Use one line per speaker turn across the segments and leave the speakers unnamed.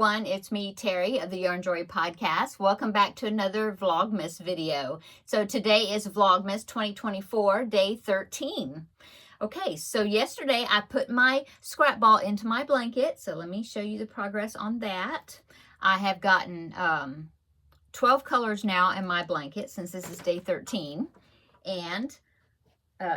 everyone, it's me, Terry of the Yarn Joy Podcast. Welcome back to another Vlogmas video. So today is Vlogmas 2024, day 13. Okay, so yesterday I put my scrap ball into my blanket, so let me show you the progress on that. I have gotten 12 colors now in my blanket since this is day 13, and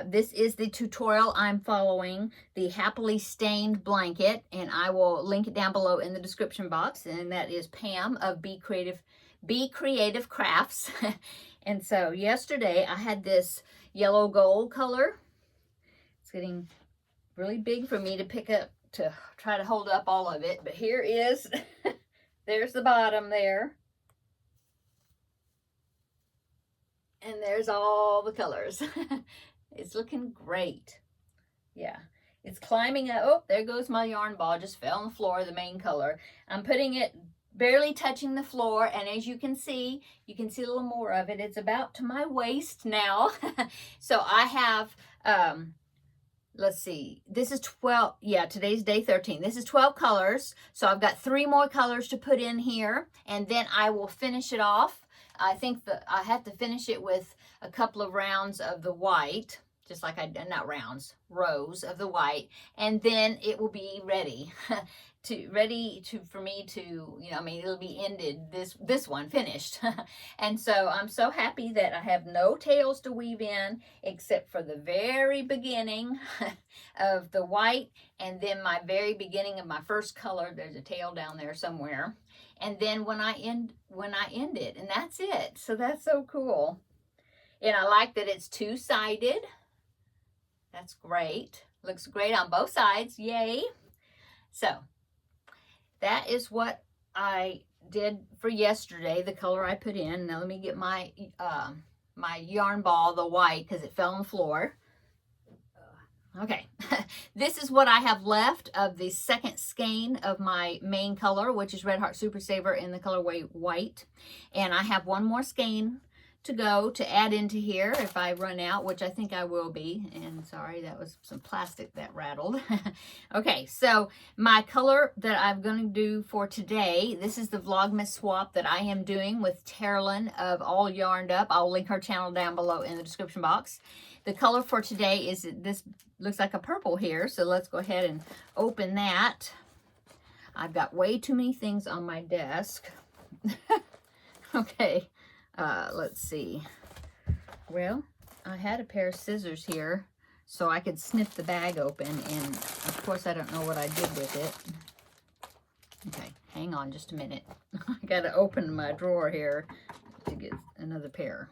this is the tutorial I'm following, the Happily Stained blanket, and I will link it down below in the description box, and that is Pam of Be Creative Crafts. And so yesterday I had this yellow gold color. It's getting really big for me to pick up to try to hold up all of it, but here is, there's the bottom there. And there's all the colors. It's looking great. Yeah, it's climbing up. Oh, there goes my yarn ball. Just fell on the floor, the main color. I'm putting it barely touching the floor, and as you can see a little more of it. It's about to my waist now. So I have, let's see, this is 12, yeah, today's day 13. This is 12 colors. So I've got 3 more colors to put in here, and then I will finish it off. I think that I have to finish it with a couple of rounds of the white, just like not rounds, rows of the white, and then it will be ready for me to, you know, I mean, it'll be ended, this one finished. And so I'm so happy that I have no tails to weave in except for the very beginning of the white, and then my very beginning of my first color. There's a tail down there somewhere. And then when I end it, and that's it. So that's so cool. And I like that it's 2-sided. That's great. Looks great on both sides. Yay. So that is what I did for yesterday, the color I put in. Now let me get my my yarn ball, the white, because it fell on the floor. Okay, this is what I have left of the second skein of my main color, which is Red Heart Super Saver in the colorway white. And I have one more skein to go to add into here if I run out, which I think I will be. And sorry, that was some plastic that rattled. Okay, so my color that I'm going to do for today, this is the Vlogmas swap that I am doing with Terri of All Yarned Up. I'll link her channel down below in the description box. The color for today is, this looks like a purple here, so let's go ahead and open that. I've got way too many things on my desk. Okay, let's see. Well, I had a pair of scissors here so I could snip the bag open, and of course I don't know what I did with it. Okay, hang on just a minute. I gotta open my drawer here to get another pair.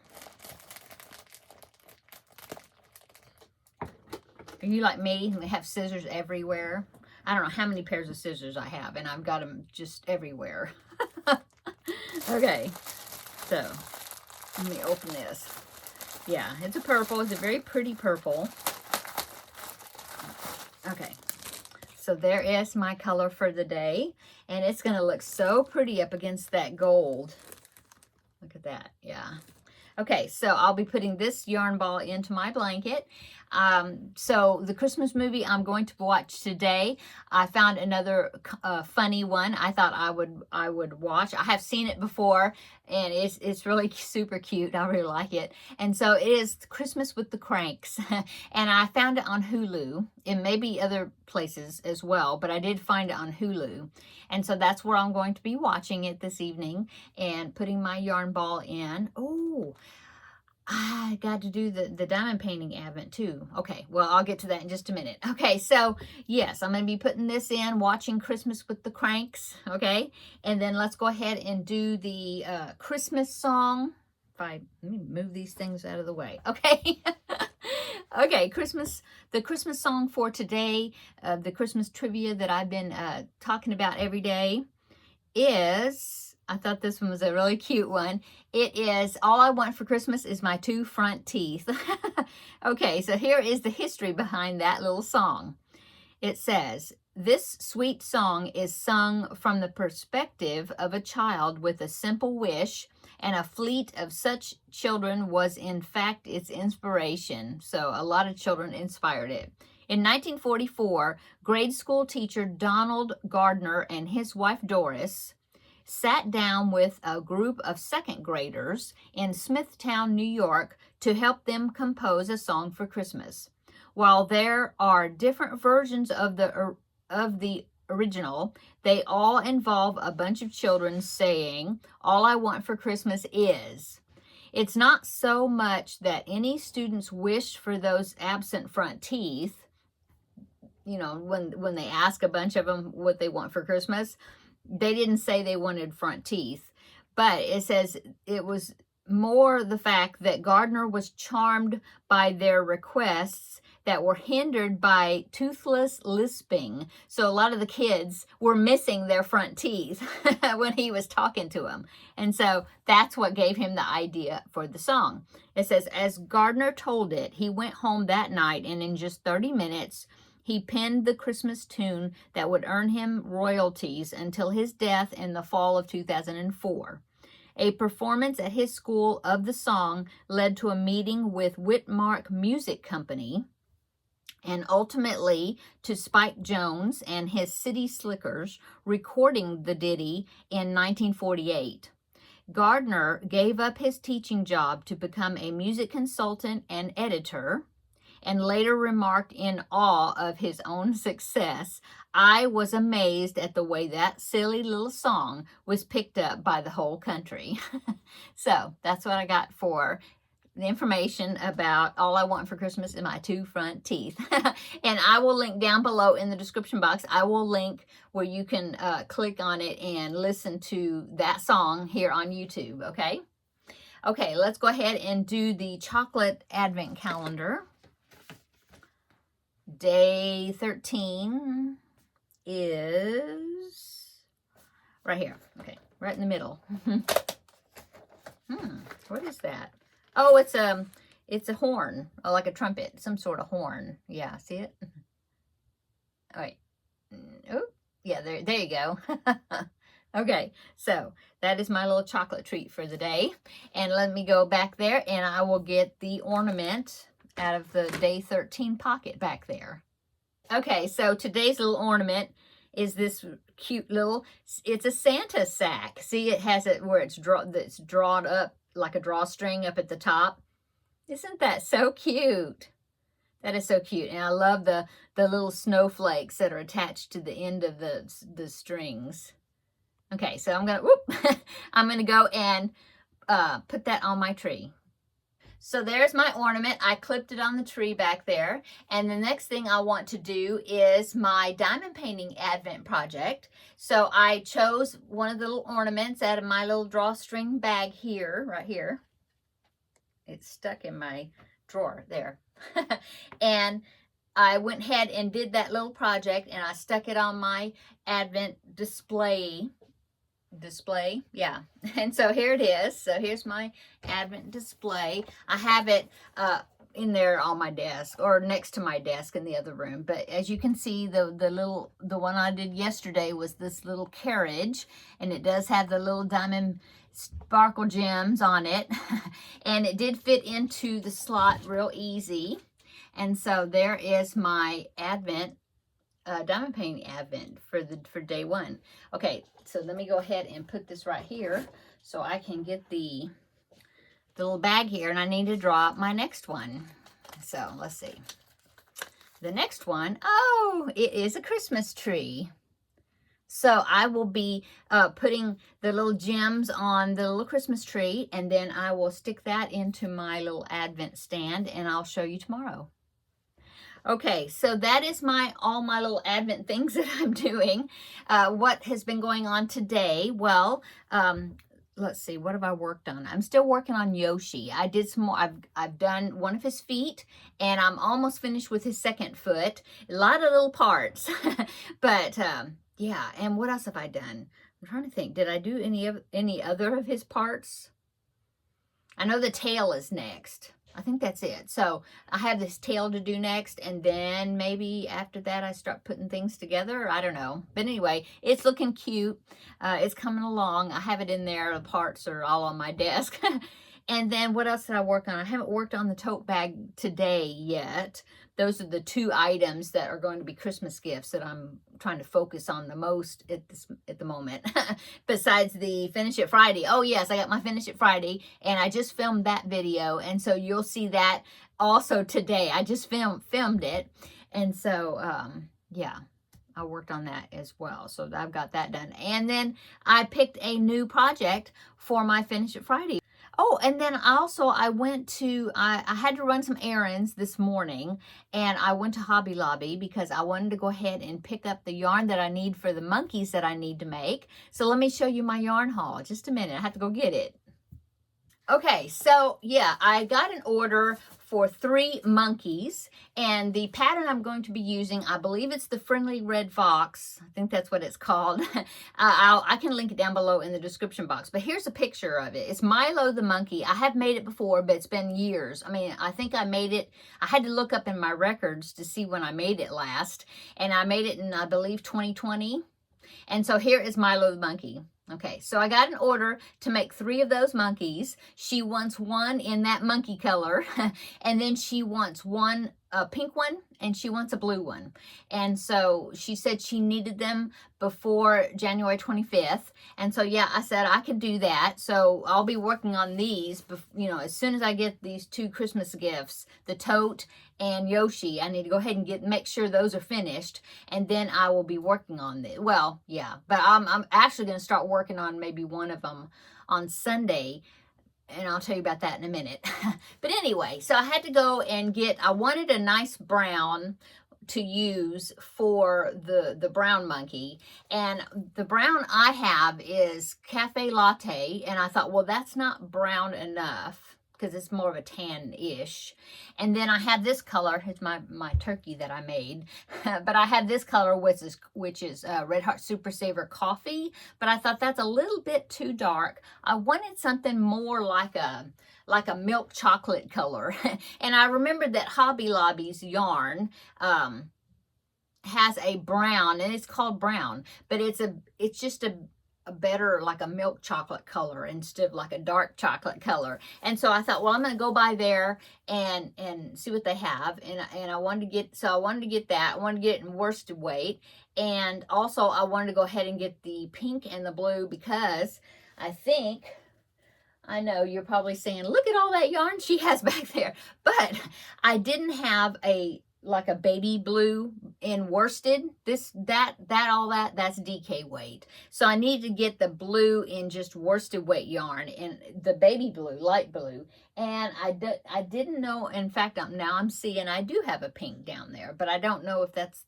Are you like me, who have scissors everywhere? I don't know how many pairs of scissors I have, and I've got them just everywhere. Okay, so let me open this. Yeah, it's a purple. It's a very pretty purple. Okay, so there is my color for the day, and it's going to look so pretty up against that gold. Look at that, yeah. Okay, so I'll be putting this yarn ball into my blanket. So the Christmas movie I'm going to watch today, I found another funny one I thought I would watch. I have seen it before, and it's really super cute. I really like it. And so it is Christmas with the Cranks. And I found it on Hulu. It may be other places as well, but I did find it on Hulu. And so that's where I'm going to be watching it this evening and putting my yarn ball in. Oh, I got to do the diamond painting advent too. Okay, well, I'll get to that in just a minute. Okay, so yes, I'm going to be putting this in, watching Christmas with the Cranks, okay? And then let's go ahead and do the Christmas song. Let me move these things out of the way, okay? Okay, the Christmas song for today, the Christmas trivia that I've been talking about every day is, I thought this one was a really cute one. It is, all I want for Christmas is my 2 front teeth. Okay, so here is the history behind that little song. It says, this sweet song is sung from the perspective of a child with a simple wish, and a fleet of such children was in fact its inspiration. So a lot of children inspired it. In 1944, grade school teacher Donald Gardner and his wife Doris sat down with a group of second graders in Smithtown, New York, to help them compose a song for Christmas. While there are different versions of the original, they all involve a bunch of children saying, "All I want for Christmas is." It's not so much that any students wish for those absent front teeth. You know, when they ask a bunch of them what they want for Christmas, they didn't say they wanted front teeth, but it says it was more the fact that Gardner was charmed by their requests that were hindered by toothless lisping. So a lot of the kids were missing their front teeth when he was talking to them. And so that's what gave him the idea for the song. It says, as Gardner told it, he went home that night and in just 30 minutes, he penned the Christmas tune that would earn him royalties until his death in the fall of 2004. A performance at his school of the song led to a meeting with Whitmark Music Company and ultimately to Spike Jones and his City Slickers recording the ditty in 1948. Gardner gave up his teaching job to become a music consultant and editor, and later remarked in awe of his own success, "I was amazed at the way that silly little song was picked up by the whole country." So that's what I got for the information about All I Want for Christmas is My Two Front Teeth. And I will link down below in the description box. I will link where you can click on it and listen to that song here on YouTube, okay? Okay, let's go ahead and do the chocolate advent calendar. Day 13 is right here. Okay, right in the middle. What is that? Oh, it's a horn, like a trumpet, some sort of horn. Yeah, see it? All right. Oh, yeah, there you go. Okay, so that is my little chocolate treat for the day. And let me go back there and I will get the ornament out of the day 13 pocket back there. Okay, so today's little ornament is this cute little, it's a Santa sack. See, it has it where it's drawn up like a drawstring up at the top. Isn't that so cute? That is so cute. And I love the little snowflakes that are attached to the end of the strings. Okay, so I'm gonna go and put that on my tree. So there's my ornament. I clipped it on the tree back there. And the next thing I want to do is my diamond painting advent project. So I chose one of the little ornaments out of my little drawstring bag here, right here. It's stuck in my drawer there. And I went ahead and did that little project and I stuck it on my advent display, yeah. And so here it is. So here's my advent display. I have it in there on my desk or next to my desk in the other room. But as you can see, the one I did yesterday was this little carriage, and it does have the little diamond sparkle gems on it. And it did fit into the slot real easy. And so there is my advent diamond painting advent for day one. Okay, so let me go ahead and put this right here so I can get the little bag here, and I need to draw my next one. So let's see. The next one, oh, it is a Christmas tree. So I will be putting the little gems on the little Christmas tree, and then I will stick that into my little advent stand, and I'll show you tomorrow. Okay, so that is all my little advent things that I'm doing. What has been going on today? Well, let's see, what have I worked on? I'm still working on Yoshi. I did some more. I've done one of his feet, and I'm almost finished with his second foot. A lot of little parts, but yeah. And what else have I done? I'm trying to think. Did I do any other of his parts? I know the tail is next. I think that's it. So I have this tail to do next, and then maybe after that I start putting things together. I don't know. But anyway, it's looking cute. It's coming along. I have it in there. The parts are all on my desk. And then what else did I work on? I haven't worked on the tote bag today yet. Those are the two items that are going to be Christmas gifts that I'm trying to focus on the most at the moment. Besides the Finish It Friday. Oh yes, I got my Finish It Friday, and I just filmed that video, and so you'll see that also today. I just filmed it, and so yeah, I worked on that as well. So I've got that done. And then I picked a new project for my Finish It Friday. Oh, and then also I went to, I had to run some errands this morning, and I went to Hobby Lobby because I wanted to go ahead and pick up the yarn that I need for the monkeys that I need to make. So let me show you my yarn haul. Just a minute, I have to go get it. Okay, so yeah, I got an order for 3 monkeys, and the pattern I'm going to be using, I believe it's the Friendly Red Fox. I think that's what it's called. I can link it down below in the description box, but here's a picture of it. It's Milo the monkey. I have made it before, but it's been years. I mean, I think I made it, I had to look up in my records to see when I made it last, and I made it in, I believe, 2020. And so here is Milo the monkey. Okay, so I got an order to make 3 of those monkeys. She wants one in that monkey color, and then she wants one pink one, and she wants a blue one. And so she said she needed them before January 25th. And so, yeah, I said I could do that. So I'll be working on these, you know, as soon as I get these 2 Christmas gifts, the tote and Yoshi. I need to go ahead and make sure those are finished, and then I will be working on this. Well, yeah, but I'm actually going to start working on maybe one of them on Sunday, and I'll tell you about that in a minute. But anyway, so I had to go and I wanted a nice brown to use for the brown monkey, and the brown I have is Cafe Latte, and I thought, well, that's not brown enough because it's more of a tan-ish. And then I have this color. It's my turkey that I made. But I have this color, which is Red Heart Super Saver Coffee. But I thought that's a little bit too dark. I wanted something more like a milk chocolate color. And I remembered that Hobby Lobby's yarn has a brown, and it's called brown, but it's just a better, like a milk chocolate color instead of like a dark chocolate color. And so I thought, well, I'm going to go by there and see what they have. And I wanted to get that. I wanted to get it in worsted weight. And also I wanted to go ahead and get the pink and the blue, because I know you're probably saying, look at all that yarn she has back there. But I didn't have like a baby blue in worsted. That's DK weight. So I need to get the blue in just worsted weight yarn, and the baby blue, light blue. And I didn't know, in fact, now I'm seeing I do have a pink down there, but I don't know if it's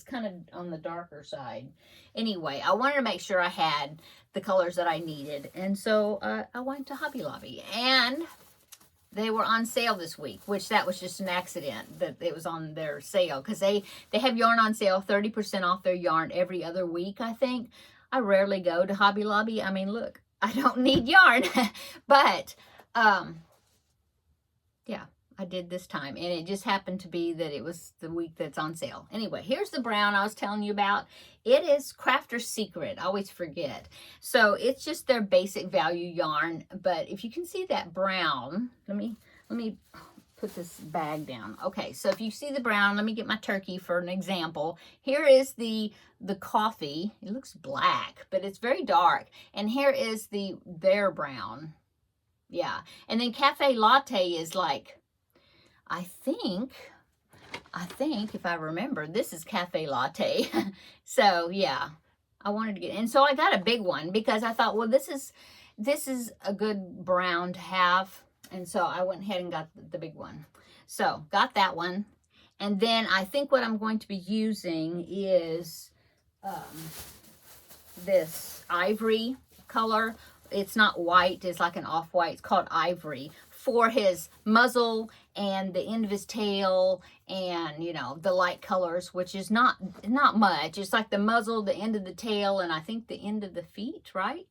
kind of on the darker side. Anyway, I wanted to make sure I had the colors that I needed. And so I went to Hobby Lobby, and they were on sale this week, which that was just an accident that it was on their sale, because they have yarn on sale, 30% off their yarn every other week, I think. I rarely go to Hobby Lobby. I mean, look, I don't need yarn, but yeah, I did this time, and it just happened to be that it was the week that's on sale. Anyway, here's the brown I was telling you about. It is Crafter's Secret. I always forget. So it's just their basic value yarn, but if you can see that brown, let me put this bag down. Okay, so if you see the brown, let me get my turkey for an example. Here is the coffee. It looks black, but it's very dark. And here is their brown. Yeah, and then Cafe Latte is like, I think if I remember, this is Cafe Latte. So yeah, I wanted to get, and so I got a big one because I thought, well, this is a good brown to have. And so I went ahead and got the big one. So got that one. And then I think what I'm going to be using is this ivory color. It's not white, it's like an off-white. It's called ivory, for his muzzle and the end of his tail, and you know, the light colors, which is not much. It's like the muzzle, the end of the tail, and I think the end of the feet, right?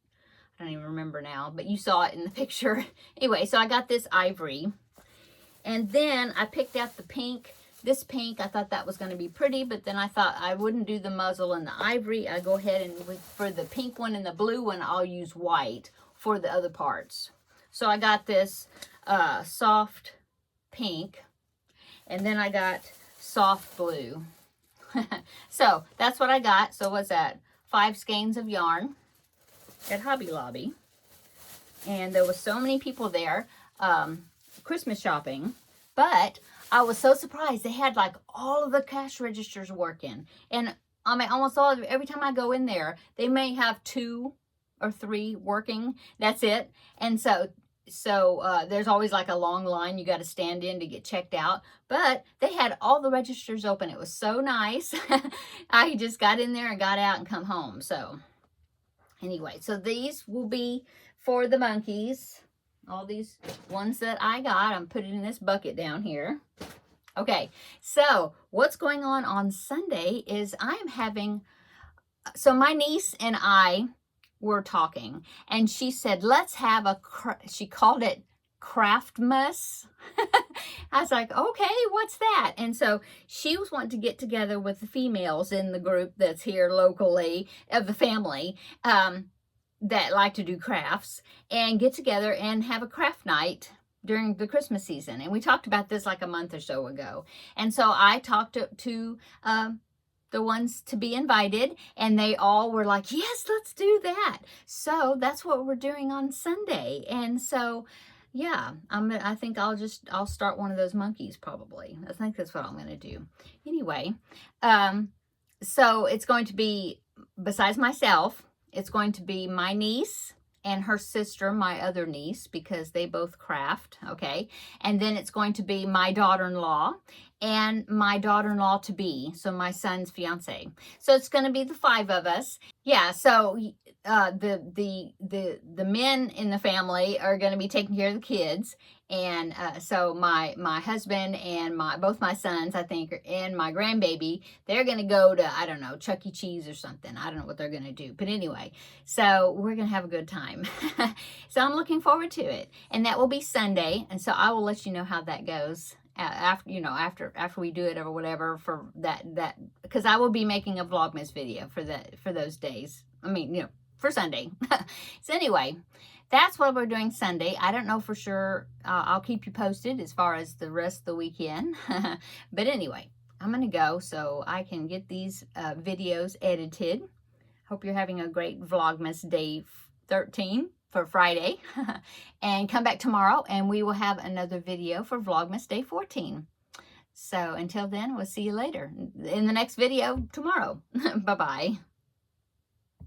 I don't even remember now, but you saw it in the picture. Anyway, so I got this ivory, and then I picked out the pink. This pink, I thought that was going to be pretty, but then I thought I wouldn't do the muzzle and the ivory. I go ahead and for the pink one and the blue one, I'll use white for the other parts. So I got this soft pink, and then I got soft blue. So that's what I got. So what's that? 5 skeins of yarn at Hobby Lobby. And there was so many people there Christmas shopping, but I was so surprised. They had like all of the cash registers working. And I mean, almost all of every time I go in there, they may have 2 or 3 working. That's it. And so there's always like a long line you got to stand in to get checked out. But they had all the registers open. It was so nice. I just got in there and got out and come home. So anyway, so these will be for the monkeys. All these ones that I got, I'm putting in this bucket down here. Okay, so what's going on Sunday is I am having, so my niece and I were talking, and she said, let's have she called it Craftmas. I was like, okay, what's that? And so she was wanting to get together with the females in the group that's here locally of the family that like to do crafts, and get together and have a craft night during the Christmas season. And we talked about this like a month or so ago. And so I talked to the ones to be invited, and they all were like, yes, let's do that. So that's what we're doing on Sunday. And so yeah, I think I'll start one of those monkeys probably. I think that's what I'm going to do. Anyway, so it's going to be, besides myself, it's going to be my niece and her sister, my other niece, because they both craft, okay? And then it's going to be my daughter-in-law and my daughter-in-law to be, so my son's fiance. So it's going to be the 5 of us. Yeah, so the men in the family are going to be taking care of the kids, and so my husband and both my sons, I think, and my grandbaby, they're going to go to, I don't know, Chuck E. Cheese or something. I don't know what they're going to do, but anyway, so we're going to have a good time. So I'm looking forward to it, and that will be Sunday, and so I will let you know how that goes after we do it or whatever for that because I will be making a Vlogmas video for those days. I mean, for Sunday. So anyway, that's what we're doing Sunday. I don't know for sure. I'll keep you posted as far as the rest of the weekend. But anyway, I'm going to go so I can get these videos edited. Hope you're having a great Vlogmas Day 13 for Friday. And come back tomorrow and we will have another video for Vlogmas Day 14. So until then, we'll see you later in the next video tomorrow. Bye-bye.